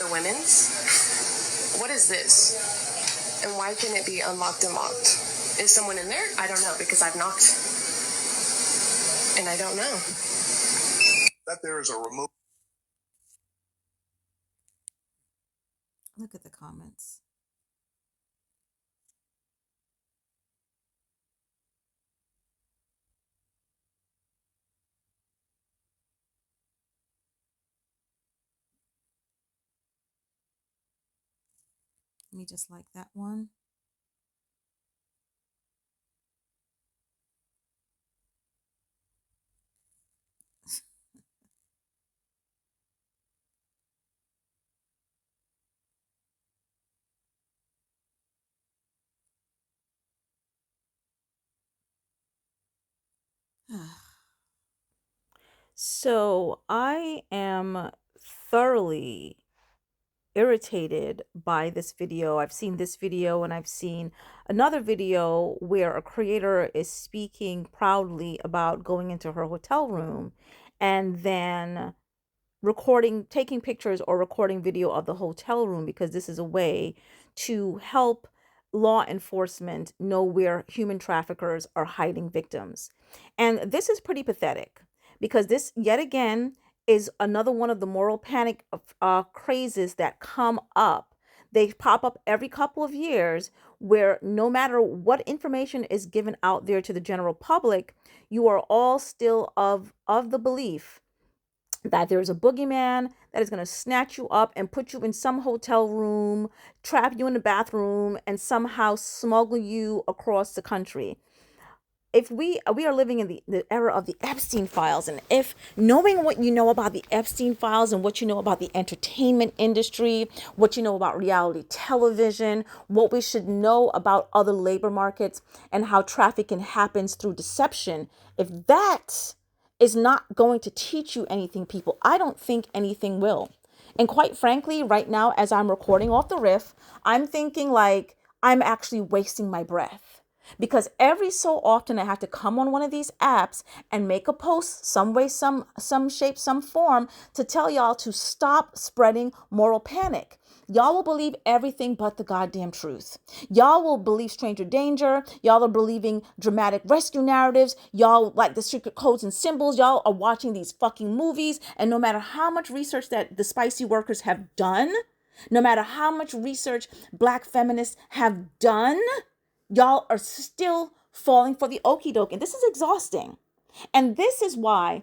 The women's? What is this? And why can it be unlocked and locked? Is someone in there? I don't know, because I've knocked and I don't know. That there is a remote. Look at the comments. Let me just like that one. So I am thoroughly irritated by this video. I've seen this video and I've seen another video where a creator is speaking proudly about going into her hotel room and then taking pictures or recording video of the hotel room, because this is a way to help law enforcement know where human traffickers are hiding victims. And this is pretty pathetic, because this, yet again, is another one of the moral panic crazes that come up. They pop up every couple of years, where no matter what information is given out there to the general public, you are all still of the belief that there's a boogeyman that is going to snatch you up and put you in some hotel room, trap you in the bathroom, and somehow smuggle you across the country. If we are living in the era of the Epstein files, and if knowing what you know about the Epstein files and what you know about the entertainment industry, what you know about reality television, what we should know about other labor markets and how trafficking happens through deception, if that is not going to teach you anything, people, I don't think anything will. And quite frankly, right now, as I'm recording off the riff, I'm thinking like I'm actually wasting my breath, because every so often I have to come on one of these apps and make a post some way, some shape, some form, to tell y'all to stop spreading moral panic. Y'all will believe everything but the goddamn truth. Y'all will believe stranger danger. Y'all are believing dramatic rescue narratives. Y'all like the secret codes and symbols. Y'all are watching these fucking movies. And no matter how much research that the spicy workers have done, no matter how much research black feminists have done, y'all are still falling for the okie doke. And this is exhausting. And this is why,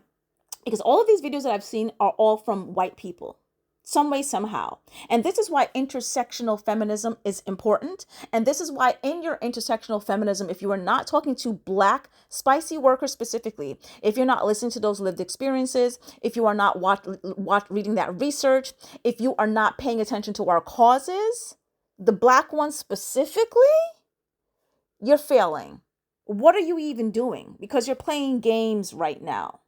because all of these videos that I've seen are all from white people, some way, somehow. And this is why intersectional feminism is important. And this is why in your intersectional feminism, if you are not talking to black spicy workers specifically, if you're not listening to those lived experiences, if you are not reading that research, if you are not paying attention to our causes, the black ones specifically, you're failing. What are you even doing? Because you're playing games right now.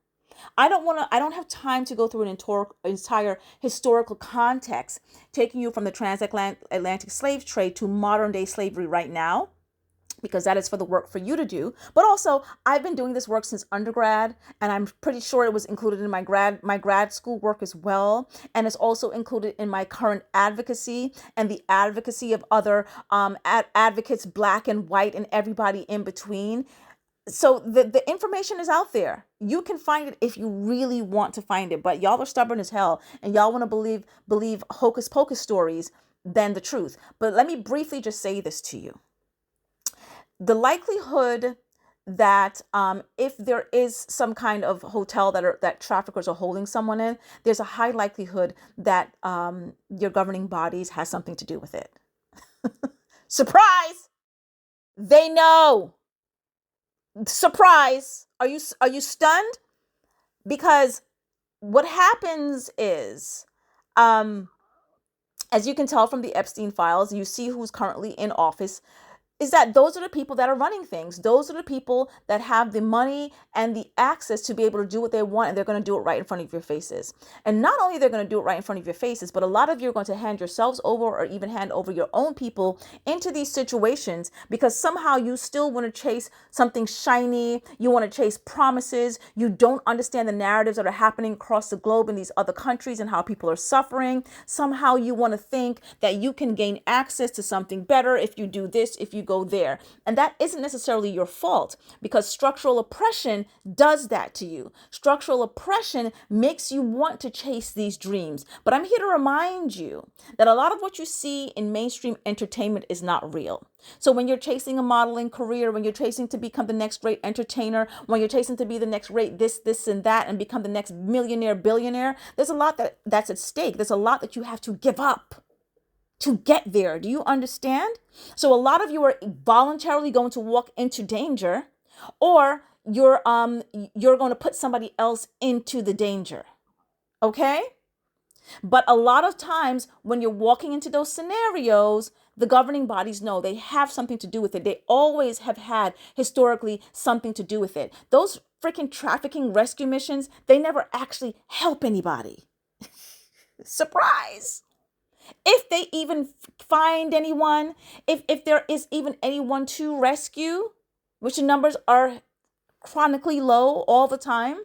I don't have time to go through an entire historical context, taking you from the transatlantic slave trade to modern day slavery right now, because that is for the work for you to do. But also, I've been doing this work since undergrad, and I'm pretty sure it was included in my grad school work as well, and it's also included in my current advocacy and the advocacy of other advocates, black and white and everybody in between. So the information is out there. You can find it if you really want to find it. But y'all are stubborn as hell, and y'all want to believe hocus pocus stories than the truth. But let me briefly just say this to you: the likelihood that if there is some kind of hotel that traffickers are holding someone in, there's a high likelihood that your governing bodies has something to do with it. Surprise! They know. Surprise! Are you stunned? Because what happens is, as you can tell from the Epstein files, you see who's currently in office. is that those are the people that are running things. Those are the people that have the money and the access to be able to do what they want, and they're going to do it right in front of your faces. And not only they're going to do it right in front of your faces, but a lot of you are going to hand yourselves over or even hand over your own people into these situations because somehow you still want to chase something shiny. You want to chase promises. You don't understand the narratives that are happening across the globe in these other countries and how people are suffering. Somehow you want to think that you can gain access to something better if you do this, if you go there. And that isn't necessarily your fault because structural oppression does that to you. Structural oppression makes you want to chase these dreams. But I'm here to remind you that a lot of what you see in mainstream entertainment is not real. So when you're chasing a modeling career, when you're chasing to become the next great entertainer, when you're chasing to be the next great this, and that, and become the next millionaire, billionaire, there's a lot that's at stake. There's a lot that you have to give up to get there. Do you understand? So a lot of you are voluntarily going to walk into danger, or you're going to put somebody else into the danger. Okay? But a lot of times when you're walking into those scenarios, the governing bodies know they have something to do with it. They always have had historically something to do with it. Those freaking trafficking rescue missions, they never actually help anybody. Surprise. If they even find anyone, if there is even anyone to rescue, which the numbers are chronically low all the time,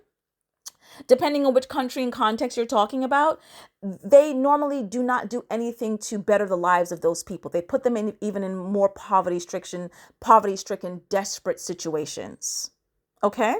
depending on which country and context you're talking about, they normally do not do anything to better the lives of those people. They put them in even in more poverty-stricken, desperate situations. Okay?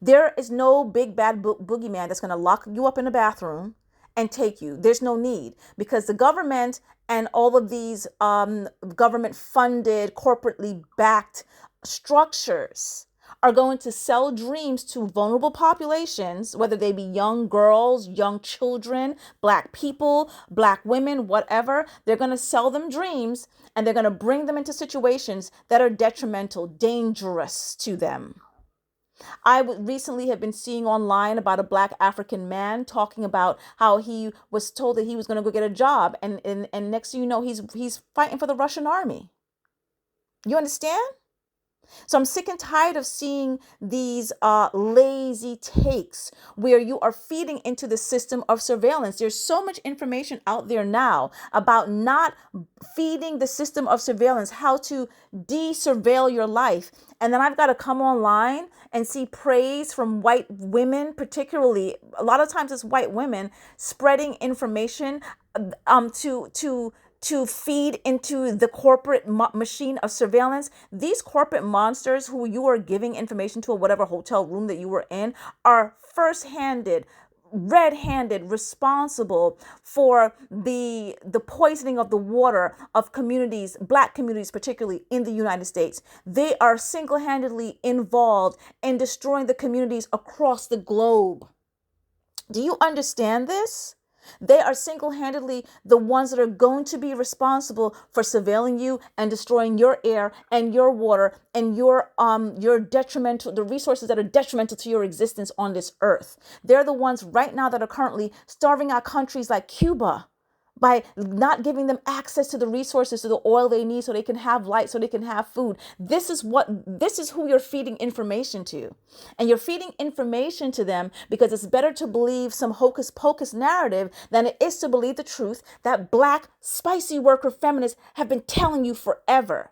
There is no big bad boogeyman that's going to lock you up in a bathroom and take you. There's no need because the government and all of these government funded, corporately backed structures are going to sell dreams to vulnerable populations, whether they be young girls, young children, black people, black women, whatever. They're going to sell them dreams and they're going to bring them into situations that are detrimental, dangerous to them. I recently have been seeing online about a black African man talking about how he was told that he was going to go get a job. And next thing you know, he's fighting for the Russian army. You understand? So I'm sick and tired of seeing these lazy takes where you are feeding into the system of surveillance. There's so much information out there now about not feeding the system of surveillance, how to de-surveil your life. And then I've got to come online and see praise from white women, particularly a lot of times it's white women spreading information to feed into the corporate machine of surveillance. These corporate monsters who you are giving information to, or whatever hotel room that you were in, are first-handed, red-handed responsible for the poisoning of the water of communities, black communities, particularly in the United States. They are single-handedly involved in destroying the communities across the globe. Do you understand this? They are single-handedly the ones that are going to be responsible for surveilling you and destroying your air and your water and your detrimental, the resources that are detrimental to your existence on this earth. They're the ones right now that are currently starving out countries like Cuba by not giving them access to the resources, to the oil they need so they can have light, so they can have food. This is who you're feeding information to. And you're feeding information to them because it's better to believe some hocus pocus narrative than it is to believe the truth that black spicy worker feminists have been telling you forever.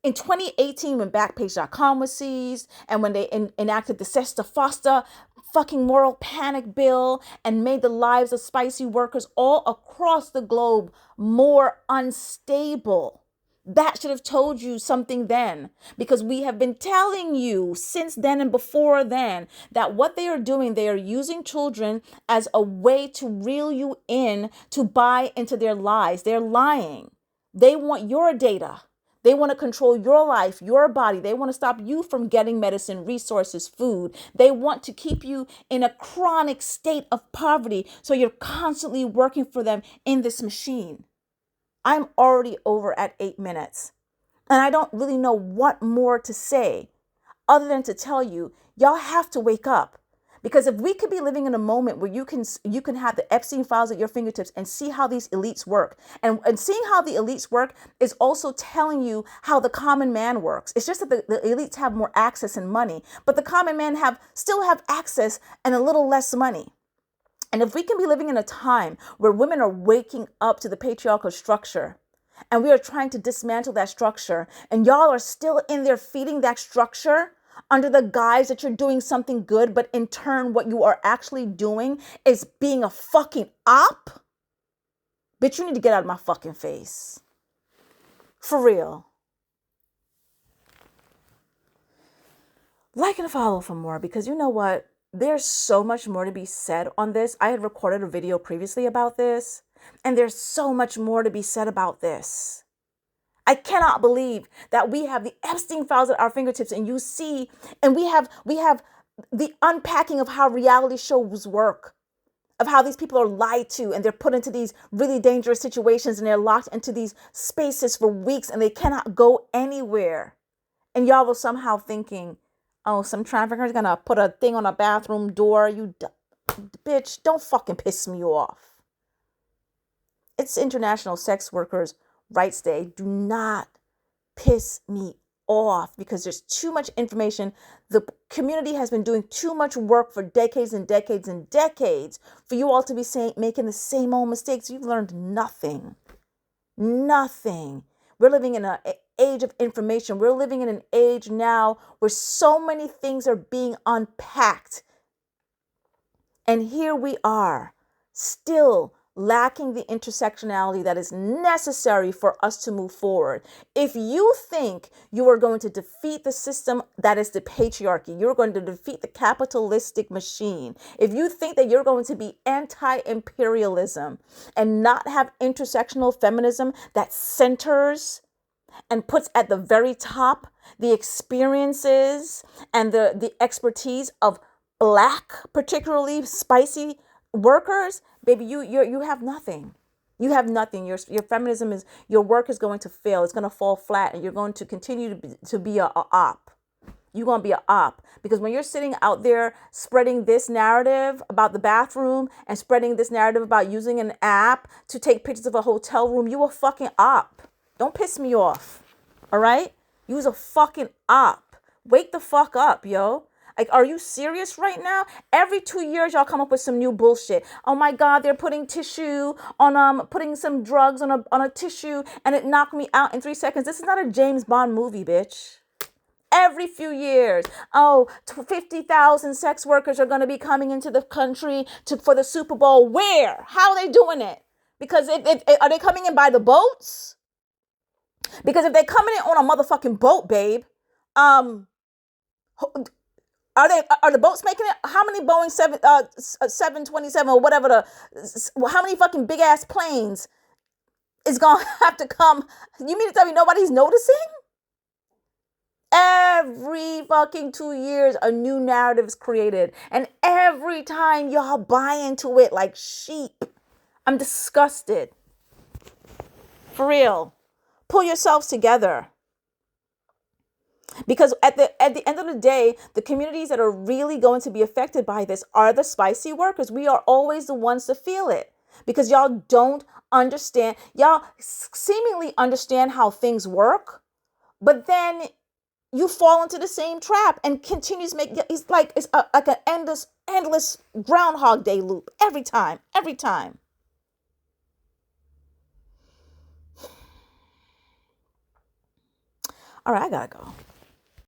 In 2018, when Backpage.com was seized and when they enacted the Sesta Fosta fucking moral panic bill and made the lives of spicy workers all across the globe more unstable. That should have told you something then, because we have been telling you since then and before then that what they are doing, they are using children as a way to reel you in to buy into their lies. They're lying. They want your data. They want to control your life, your body. They want to stop you from getting medicine, resources, food. They want to keep you in a chronic state of poverty. So you're constantly working for them in this machine. I'm already over at 8 minutes. And I don't really know what more to say other than to tell you, y'all have to wake up. Because if we could be living in a moment where you can have the Epstein files at your fingertips and see how these elites work, and seeing how the elites work is also telling you how the common man works. It's just that the elites have more access and money, but the common man still have access and a little less money. And if we can be living in a time where women are waking up to the patriarchal structure, and we are trying to dismantle that structure, and y'all are still in there feeding that structure under the guise that you're doing something good, but in turn, what you are actually doing is being a fucking op, bitch, you need to get out of my fucking face. For real. Like and follow for more, because you know what? There's so much more to be said on this. I had recorded a video previously about this, and there's so much more to be said about this. I cannot believe that we have the Epstein files at our fingertips, and you see, and we have the unpacking of how reality shows work, of how these people are lied to, and they're put into these really dangerous situations, and they're locked into these spaces for weeks, and they cannot go anywhere. And y'all are somehow thinking, oh, some trafficker is gonna put a thing on a bathroom door. Bitch, don't fucking piss me off. It's International Sex Workers Rights Day. Do not piss me off, because there's too much information. The community has been doing too much work for decades and decades and decades for you all to be making the same old mistakes. You've learned nothing. Nothing. We're living in an age of information. We're living in an age now where so many things are being unpacked. And here we are, still lacking the intersectionality that is necessary for us to move forward. If you think you are going to defeat the system that is the patriarchy, you're going to defeat the capitalistic machine, if you think that you're going to be anti-imperialism and not have intersectional feminism that centers and puts at the very top the experiences and the expertise of Black, particularly spicy workers, baby, you have nothing. You have nothing. Your feminism is, your work is going to fail. It's going to fall flat, and you're going to continue to be a op. You're going to be a op, because when you're sitting out there spreading this narrative about the bathroom and spreading this narrative about using an app to take pictures of a hotel room, you a fucking op. Don't piss me off. All right? You's a fucking op. Wake the fuck up, yo. Like, are you serious right now? Every 2 years, y'all come up with some new bullshit. Oh my God, they're putting tissue on, putting some drugs on a tissue, and it knocked me out in 3 seconds. This is not a James Bond movie, bitch. Every few years, 50,000 sex workers are going to be coming into the country for the Super Bowl. Where? How are they doing it? Because are they coming in by the boats? Because if they're coming in on a motherfucking boat, babe, are the boats making it? How many Boeing 727 or whatever how many fucking big ass planes is gonna have to come? You mean to tell me nobody's noticing? Every fucking 2 years, a new narrative is created, and every time y'all buy into it like sheep. I'm disgusted. For real. Pull yourselves together. Because at the end of the day, the communities that are really going to be affected by this are the spicy workers. We are always the ones to feel it, because y'all don't understand. Y'all seemingly understand how things work, but then you fall into the same trap and continues to make. It's like an endless Groundhog Day loop every time. All right, I gotta go.